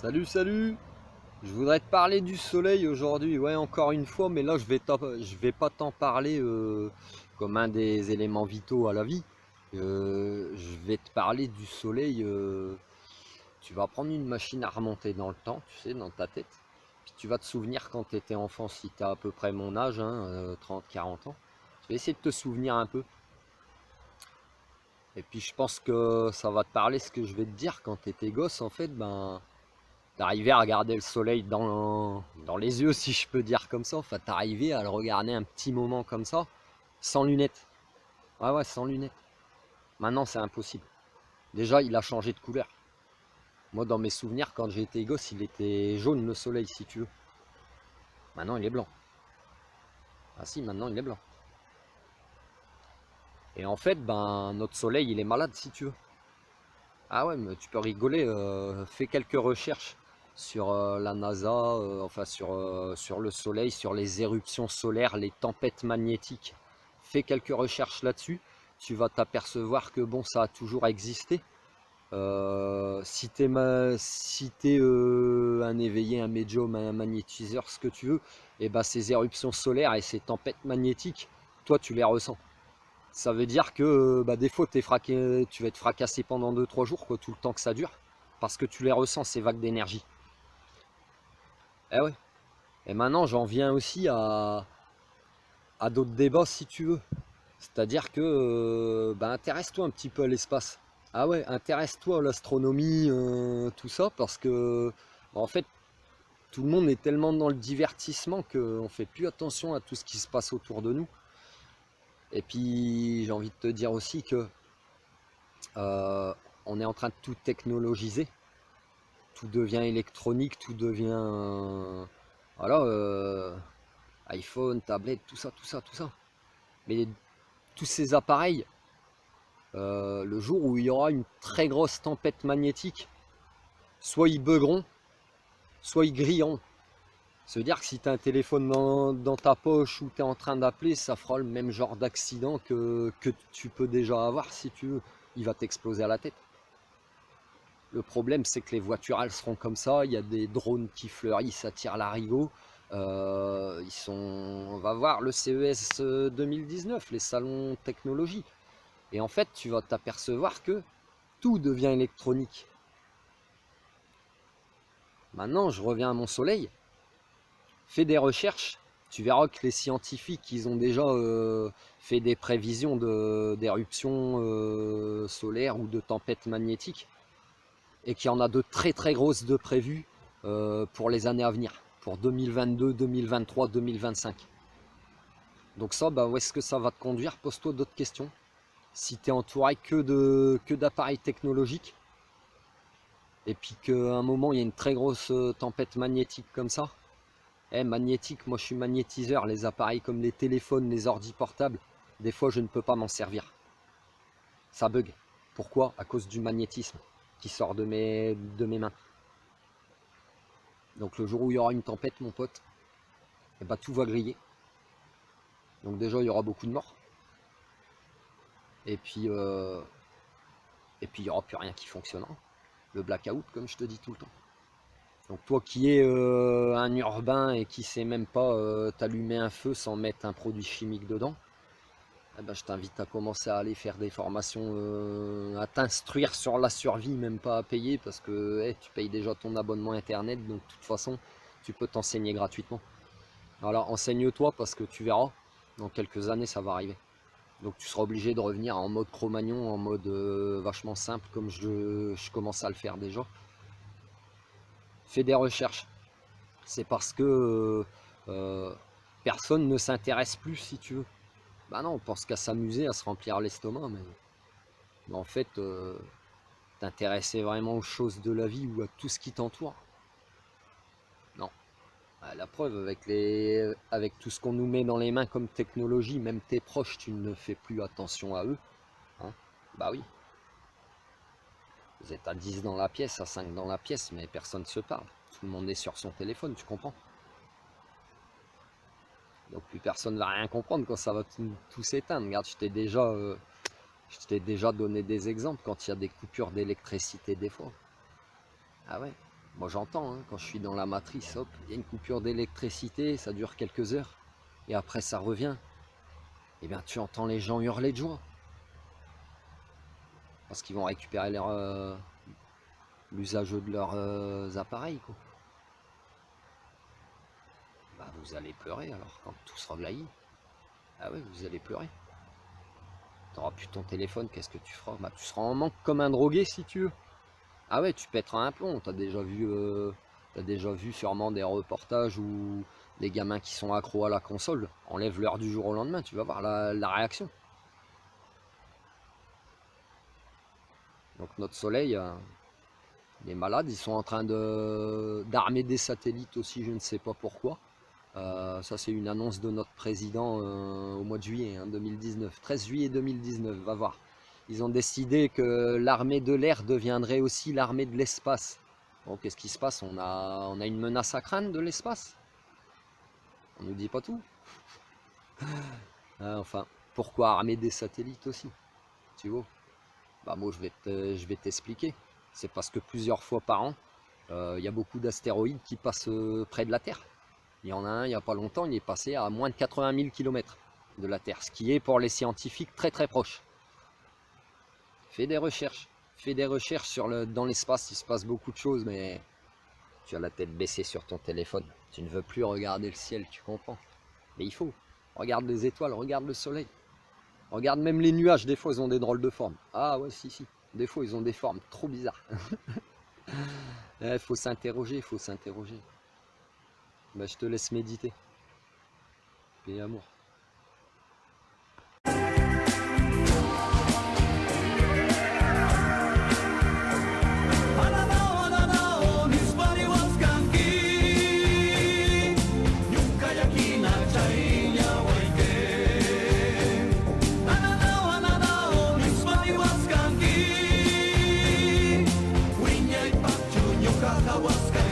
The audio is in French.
Salut, salut! Je voudrais te parler du soleil aujourd'hui, ouais, encore une fois, mais là je vais pas t'en parler comme un des éléments vitaux à la vie. Je vais te parler du soleil. Tu vas prendre une machine à remonter dans le temps, tu sais, dans ta tête. Puis tu vas te souvenir quand tu étais enfant, si tu as à peu près mon âge, hein, 30-40 ans. Tu vas essayer de te souvenir un peu. Et puis je pense que ça va te parler ce que je vais te dire quand tu étais gosse, en fait, ben. T'arrivais à regarder le soleil dans les yeux, si je peux dire comme ça. Enfin, t'arrivais à le regarder un petit moment comme ça, sans lunettes. Ouais, ouais, sans lunettes. Maintenant, c'est impossible. Déjà, il a changé de couleur. Moi, dans mes souvenirs, quand j'étais gosse, il était jaune le soleil, si tu veux. Maintenant, il est blanc. Ah si, maintenant, il est blanc. Et en fait, ben, notre soleil, il est malade, si tu veux. Ah ouais, mais tu peux rigoler. Fais quelques recherches sur la NASA, enfin sur le Soleil, sur les éruptions solaires, les tempêtes magnétiques. Fais quelques recherches là-dessus. Tu vas t'apercevoir que bon, ça a toujours existé. Si t'es un éveillé, un médium, un magnétiseur, ce que tu veux, et ben ces éruptions solaires et ces tempêtes magnétiques, toi tu les ressens. Ça veut dire que bah, des fois, tu vas être fracassé pendant 2-3 jours, quoi, tout le temps que ça dure, parce que tu les ressens, ces vagues d'énergie. Eh ouais. Et maintenant, j'en viens aussi à d'autres débats, si tu veux. C'est-à-dire que, bah, intéresse-toi un petit peu à l'espace. Ah ouais, intéresse-toi à l'astronomie, tout ça, parce que, bah, en fait, tout le monde est tellement dans le divertissement qu'on ne fait plus attention à tout ce qui se passe autour de nous. Et puis, j'ai envie de te dire aussi que euh, on est en train de tout technologiser, tout devient électronique, tout devient voilà, iPhone, tablette, tout ça, tout ça, tout ça. Mais tous ces appareils, le jour où il y aura une très grosse tempête magnétique, soit ils buggeront, soit ils grilleront. Ça veut dire que si tu as un téléphone dans ta poche ou tu es en train d'appeler, ça fera le même genre d'accident que tu peux déjà avoir si tu veux. Il va t'exploser à la tête. Le problème, c'est que les voitures, elles seront comme ça. Il y a des drones qui fleurissent à tire-larigot. On va voir le CES 2019, les salons technologie. Et en fait, tu vas t'apercevoir que tout devient électronique. Maintenant, je reviens à mon soleil. Fais des recherches. Tu verras que les scientifiques, ils ont déjà fait des prévisions d'éruptions solaires ou de tempêtes magnétiques. Et qu'il y en a de très très grosses de prévues pour les années à venir, pour 2022, 2023, 2025. Donc ça, bah, où est-ce que ça va te conduire? Pose-toi d'autres questions. Si tu es entouré que d'appareils technologiques, et puis qu'à un moment il y a une très grosse tempête magnétique comme ça, magnétique, moi je suis magnétiseur, les appareils comme les téléphones, les ordis portables, des fois je ne peux pas m'en servir. Ça bug. Pourquoi? À cause du magnétisme qui sort de mes mains. Donc le jour où il y aura une tempête, mon pote, et bah, tout va griller. Donc déjà, il y aura beaucoup de morts. Et puis, il n'y aura plus rien qui fonctionnera. Le blackout, comme je te dis tout le temps. Donc toi qui es un urbain et qui sait même pas t'allumer un feu sans mettre un produit chimique dedans, eh ben, je t'invite à commencer à aller faire des formations, à t'instruire sur la survie, même pas à payer, parce que tu payes déjà ton abonnement internet, donc de toute façon, tu peux t'enseigner gratuitement. Alors enseigne-toi parce que tu verras, dans quelques années, ça va arriver. Donc tu seras obligé de revenir en mode Cro-Magnon, en mode vachement simple, comme je commence à le faire déjà. Fais des recherches. C'est parce que euh, personne ne s'intéresse plus, si tu veux. Bah non, on pense qu'à s'amuser, à se remplir l'estomac, mais en fait, t'intéresser vraiment aux choses de la vie ou à tout ce qui t'entoure. Non. Bah, la preuve, avec tout ce qu'on nous met dans les mains comme technologie, même tes proches, tu ne fais plus attention à eux. Hein. Bah oui. Vous êtes à 10 dans la pièce, à 5 dans la pièce, mais personne ne se parle. Tout le monde est sur son téléphone, tu comprends? Donc plus personne ne va rien comprendre quand ça va tout s'éteindre. Regarde, je t'ai déjà donné des exemples quand il y a des coupures d'électricité des fois. Ah ouais. Moi j'entends, hein, quand je suis dans la matrice, hop, il y a une coupure d'électricité, ça dure quelques heures, et après ça revient. Et bien tu entends les gens hurler de joie. Parce qu'ils vont récupérer l'usage de leurs appareils, quoi. Bah, vous allez pleurer alors quand tout sera blahi. Ah ouais, vous allez pleurer. T'auras plus ton téléphone, qu'est-ce que tu feras? Bah, tu seras en manque comme un drogué si tu veux. Ah ouais, tu pèteras un plomb. T'as déjà vu sûrement des reportages où des gamins qui sont accros à la console enlèvent l'heure du jour au lendemain. Tu vas voir la réaction. Donc notre soleil, les malades, ils sont en train d'armer des satellites aussi, je ne sais pas pourquoi. Ça c'est une annonce de notre président au mois de juillet 2019, 13 juillet 2019, va voir. Ils ont décidé que l'armée de l'air deviendrait aussi l'armée de l'espace. Bon, qu'est-ce qui se passe? On a une menace à craindre de l'espace? On nous dit pas tout. Enfin, pourquoi armer des satellites aussi? Tu vois? Bah moi je vais t'expliquer. C'est parce que plusieurs fois par an, il y a beaucoup d'astéroïdes qui passent près de la Terre. Il y en a un il n'y a pas longtemps, il est passé à moins de 80 000 km de la Terre, ce qui est pour les scientifiques très très proche. Fais des recherches. Fais des recherches dans l'espace, il se passe beaucoup de choses, mais tu as la tête baissée sur ton téléphone. Tu ne veux plus regarder le ciel, tu comprends. Mais il faut. Regarde les étoiles, regarde le soleil. Regarde même les nuages, des fois ils ont des drôles de formes. Ah ouais, si. Des fois ils ont des formes trop bizarres. Il faut s'interroger, il faut s'interroger. Bah, je te laisse méditer. Paix et amour. Ayahuasca.